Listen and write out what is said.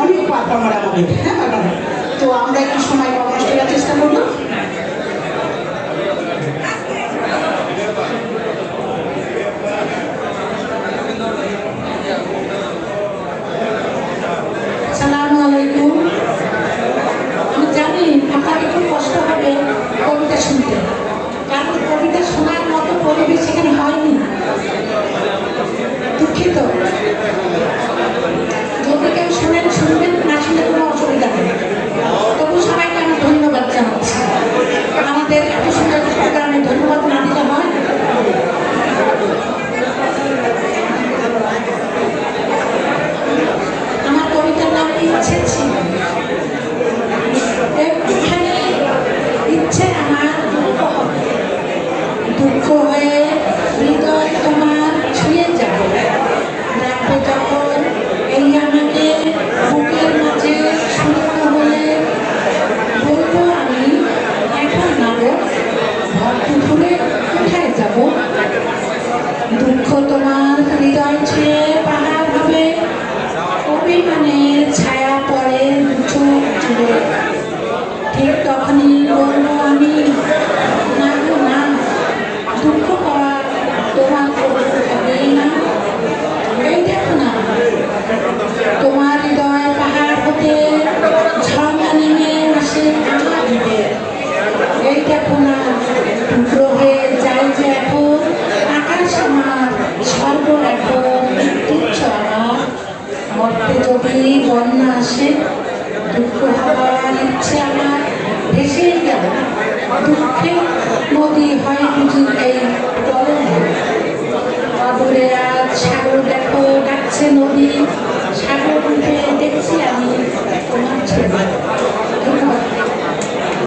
অনেক পারফর্মার আমাদের, হ্যাঁ। তো আমরা একটু সময় কম নষ্ট করার চেষ্টা করবো। আসসালামু আলাইকুম। আমি জানি আপনাদের খুব কষ্ট হবে কবিতা শুনতে, কারণ কবিতা শোনার মতো পরিবেশ সেখানে হয়নি। দুঃখিত, যদি কেউ শুনেন শুনবেন, না শুনে কোনো অসুবিধা নেই। তবু সবাইকে আমি ধন্যবাদ জানাচ্ছি। আমাদের এত সুন্দর প্রোগ্রামে ধন্যবাদ না দিতে হয়। আমার কবিতার নাম ইচ্ছে ছিল। একটুখানি ইচ্ছে আমার দুঃখ হয়ে হৃদয় তোমার ছুঁয়ে যাবে, রাখবে যখন এই আমাকে বুকের মাঝে শূন্য হলে বলবো আমি এখন নাবো ভক্তি ভুলে কোথায় যাব। দুঃখ তোমার হৃদয় ছুঁয়ে পাহাড় হবে, অভিমানের ছায়া পড়ে চোখ জুড়ে, ঠিক তখনই বলবো আমি না গো না, দুঃখ পাওয়া তোমার হবেই না। এই দেখো না, তোমার হৃদয় পাহাড় হতে ঝর্ণা নেমে আসে আমার হৃদয়ে। এই দেখো না, টুকরো হয়ে যায় যে এখন আকাশ আমার, স্বর্গ এখন তুচ্ছ আমার। মরতে যদি বন্যা আসে, দুঃখ হওয়ার ইচ্ছে আমার ভেসেই গেল। দুঃখে নদী হয় বুঝি এই তরঙ্গ। অদূরে আজ সাগর দেখো ডাকছে নদী, সাগর রূপে